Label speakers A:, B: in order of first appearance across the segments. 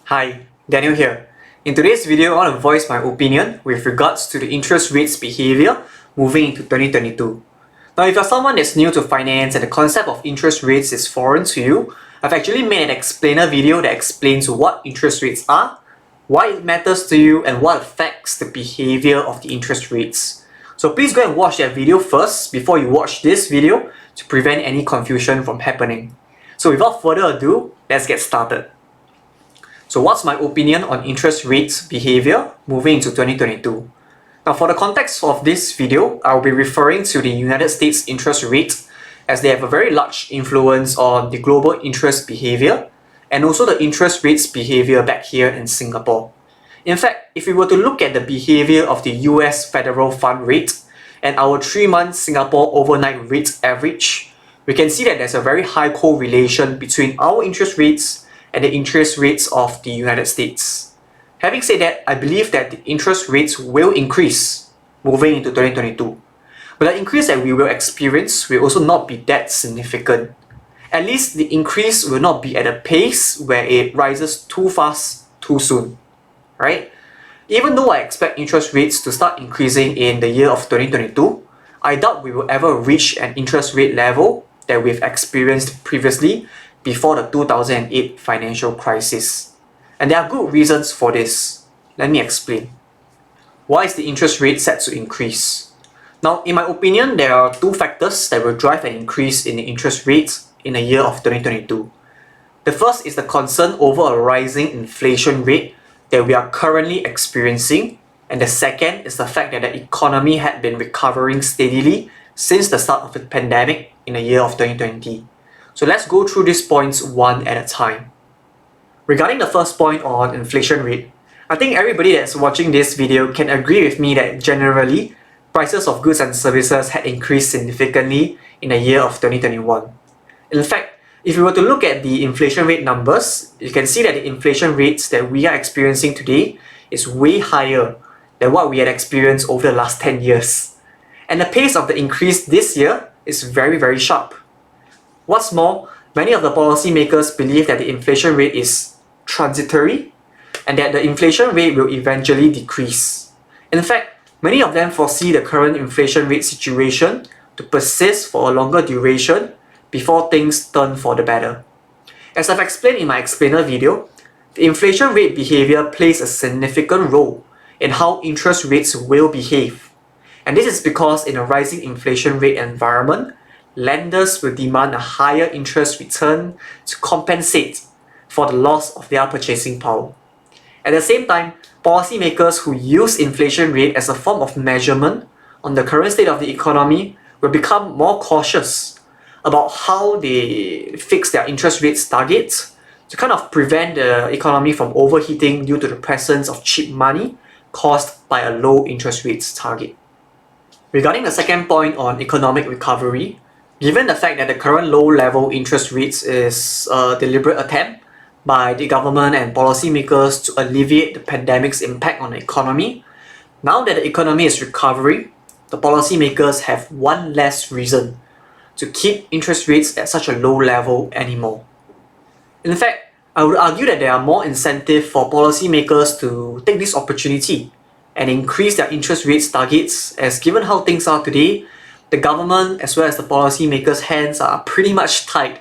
A: Hi, Daniel here. In today's video, I want to voice my opinion with regards to the interest rates behavior moving into 2022. Now, if you're someone that's new to finance and the concept of interest rates is foreign to you, I've actually made an explainer video that explains what interest rates are, why it matters to you, and what affects the behavior of the interest rates. So please go and watch that video first before you watch this video to prevent any confusion from happening. So without further ado, let's get started. So what's my opinion on interest rates behavior moving into 2022? Now for the context of this video, I'll be referring to the United States interest rate as they have a very large influence on the global interest behavior and also the interest rates behavior back here in Singapore. In fact, if we were to look at the behavior of the US federal fund rate and our 3-month Singapore overnight rate average, we can see that there's a very high correlation between our interest rates and the interest rates of the United States. Having said that, I believe that the interest rates will increase moving into 2022. But the increase that we will experience will also not be that significant. At least the increase will not be at a pace where it rises too fast, too soon. Right? Even though I expect interest rates to start increasing in the year of 2022, I doubt we will ever reach an interest rate level that we've experienced previously before the 2008 financial crisis. And there are good reasons for this. Let me explain. Why is the interest rate set to increase? Now, in my opinion, there are two factors that will drive an increase in the interest rates in the year of 2022. The first is the concern over a rising inflation rate that we are currently experiencing, and the second is the fact that the economy had been recovering steadily since the start of the pandemic in the year of 2020. So let's go through these points one at a time. Regarding the first point on inflation rate, I think everybody that's watching this video can agree with me that generally, prices of goods and services had increased significantly in the year of 2021. In fact, if you were to look at the inflation rate numbers, you can see that the inflation rates that we are experiencing today is way higher than what we had experienced over the last 10 years. And the pace of the increase this year is very, very sharp. What's more, many of the policymakers believe that the inflation rate is transitory and that the inflation rate will eventually decrease. In fact, many of them foresee the current inflation rate situation to persist for a longer duration before things turn for the better. As I've explained in my explainer video, the inflation rate behavior plays a significant role in how interest rates will behave. And this is because in a rising inflation rate environment, lenders will demand a higher interest return to compensate for the loss of their purchasing power. At the same time, policymakers who use inflation rate as a form of measurement on the current state of the economy will become more cautious about how they fix their interest rates targets to kind of prevent the economy from overheating due to the presence of cheap money caused by a low interest rates target. Regarding the second point on economic recovery, given the fact that the current low-level interest rates is a deliberate attempt by the government and policymakers to alleviate the pandemic's impact on the economy, now that the economy is recovering, the policymakers have one less reason to keep interest rates at such a low level anymore. In fact, I would argue that there are more incentive for policymakers to take this opportunity and increase their interest rates targets, as given how things are today, the government as well as the policymakers' hands are pretty much tied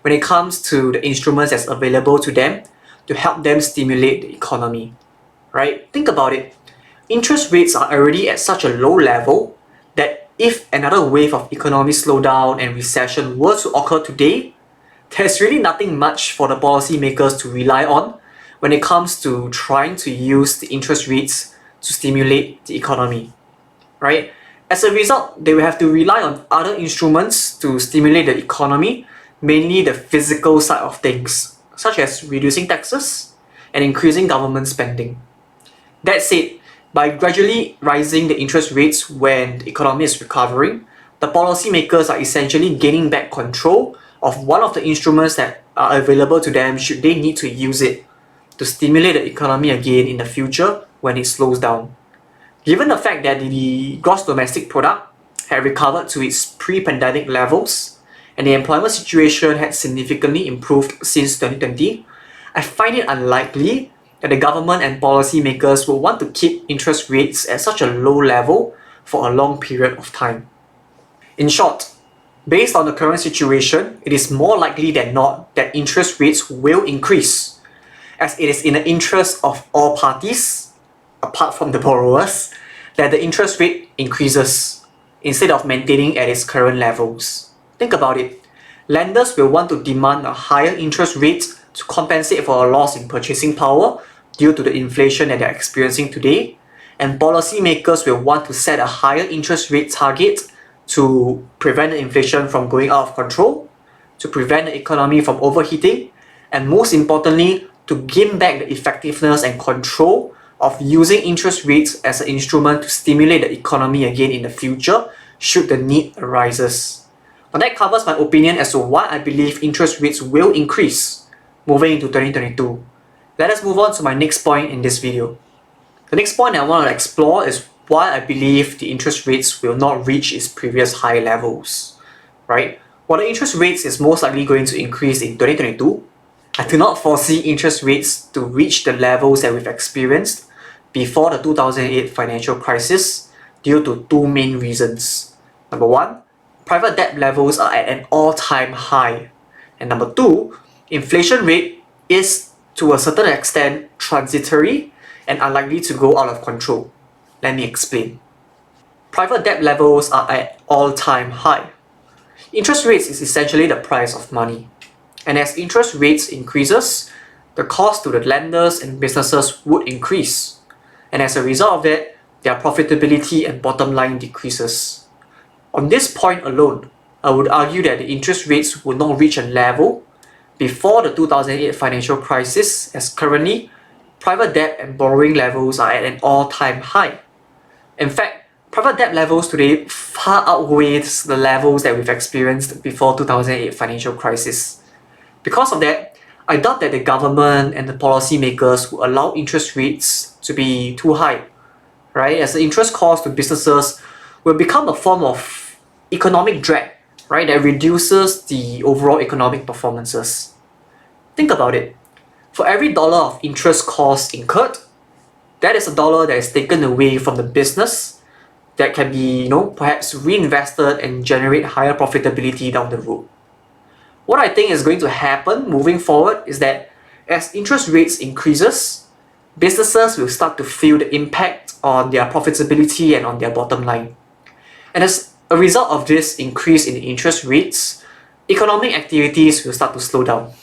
A: when it comes to the instruments that's available to them to help them stimulate the economy. Right? Think about it. Interest rates are already at such a low level that if another wave of economic slowdown and recession were to occur today, there's really nothing much for the policymakers to rely on when it comes to trying to use the interest rates to stimulate the economy. Right? As a result, they will have to rely on other instruments to stimulate the economy, mainly the physical side of things, such as reducing taxes and increasing government spending. That said, by gradually rising the interest rates when the economy is recovering, the policymakers are essentially gaining back control of one of the instruments that are available to them should they need to use it to stimulate the economy again in the future when it slows down. Given the fact that the gross domestic product had recovered to its pre-pandemic levels and the employment situation had significantly improved since 2020, I find it unlikely that the government and policymakers will want to keep interest rates at such a low level for a long period of time. In short, based on the current situation, it is more likely than not that interest rates will increase, as it is in the interest of all parties, apart from the borrowers, that the interest rate increases instead of maintaining at its current levels. Think about it. Lenders will want to demand a higher interest rate to compensate for a loss in purchasing power due to the inflation that they are experiencing today, and policymakers will want to set a higher interest rate target to prevent the inflation from going out of control, to prevent the economy from overheating, and most importantly, to gain back the effectiveness and control of using interest rates as an instrument to stimulate the economy again in the future should the need arises. Now that covers my opinion as to why I believe interest rates will increase moving into 2022. Let us move on to my next point in this video. The next point I want to explore is why I believe the interest rates will not reach its previous high levels, right? While the interest rates is most likely going to increase in 2022, I do not foresee interest rates to reach the levels that we've experienced before the 2008 financial crisis due to two main reasons. Number one, private debt levels are at an all-time high. And number two, inflation rate is to a certain extent transitory and unlikely to go out of control. Let me explain. Private debt levels are at all-time high. Interest rates is essentially the price of money. And as interest rates increases, the cost to the lenders and businesses would increase. And as a result of that, their profitability and bottom line decreases. On this point alone, I would argue that the interest rates would not reach a level before the 2008 financial crisis, as currently, private debt and borrowing levels are at an all-time high. In fact, private debt levels today far outweighs the levels that we've experienced before 2008 financial crisis. Because of that, I doubt that the government and the policymakers will allow interest rates to be too high, right? As the interest cost to businesses will become a form of economic drag, right? That reduces the overall economic performances. Think about it. For every dollar of interest cost incurred, that is a dollar that is taken away from the business that can be, perhaps reinvested and generate higher profitability down the road. What I think is going to happen moving forward is that as interest rates increases, businesses will start to feel the impact on their profitability and on their bottom line. And as a result of this increase in interest rates, economic activities will start to slow down,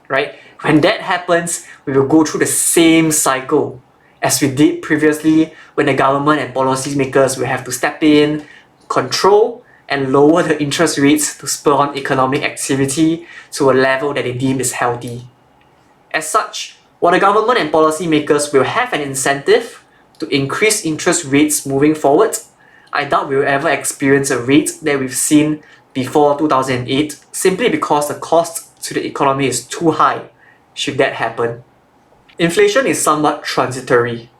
A: right? When that happens, we will go through the same cycle as we did previously when the government and policymakers will have to step in, control, and lower the interest rates to spur on economic activity to a level that they deem is healthy. As such, while the government and policymakers will have an incentive to increase interest rates moving forward, I doubt we will ever experience a rate that we've seen before 2008 simply because the cost to the economy is too high should that happen. Inflation is somewhat transitory.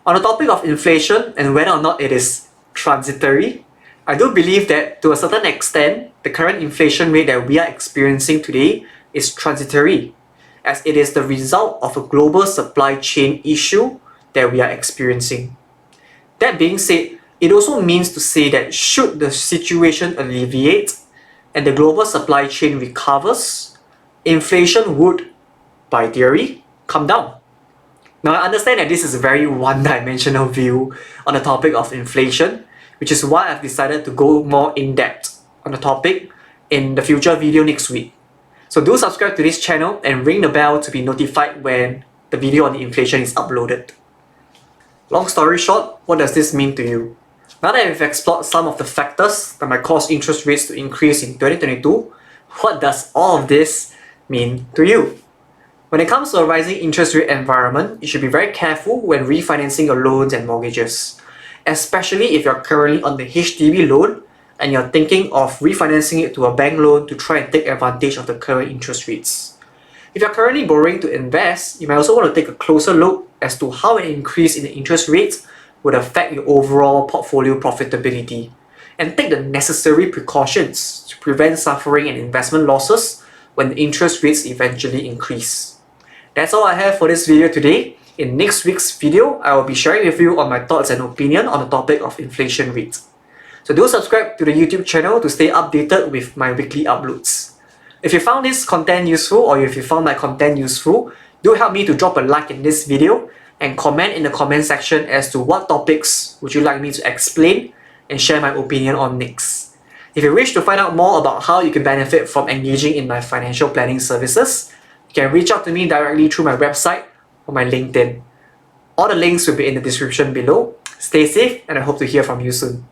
A: On the topic of inflation and whether or not it is transitory, I do believe that to a certain extent, the current inflation rate that we are experiencing today is transitory, as it is the result of a global supply chain issue that we are experiencing. That being said, it also means to say that should the situation alleviate and the global supply chain recovers, inflation would, by theory, come down. Now I understand that this is a very one-dimensional view on the topic of inflation, which is why I've decided to go more in-depth on the topic in the future video next week. So do subscribe to this channel and ring the bell to be notified when the video on the inflation is uploaded. Long story short, what does this mean to you? Now that we've explored some of the factors that might cause interest rates to increase in 2022, what does all of this mean to you? When it comes to a rising interest rate environment, you should be very careful when refinancing your loans and mortgages, especially if you're currently on the HDB loan and you're thinking of refinancing it to a bank loan to try and take advantage of the current interest rates. If you're currently borrowing to invest, you might also want to take a closer look as to how an increase in the interest rates would affect your overall portfolio profitability, and take the necessary precautions to prevent suffering and investment losses when the interest rates eventually increase. That's all I have for this video today. In next week's video, I will be sharing with you on my thoughts and opinion on the topic of inflation rate. So do subscribe to the YouTube channel to stay updated with my weekly uploads. If you found this content useful or if you found my content useful, do help me to drop a like in this video and comment in the comment section as to what topics would you like me to explain and share my opinion on next. If you wish to find out more about how you can benefit from engaging in my financial planning services, you can reach out to me directly through my website or my LinkedIn. All the links will be in the description below. Stay safe and I hope to hear from you soon.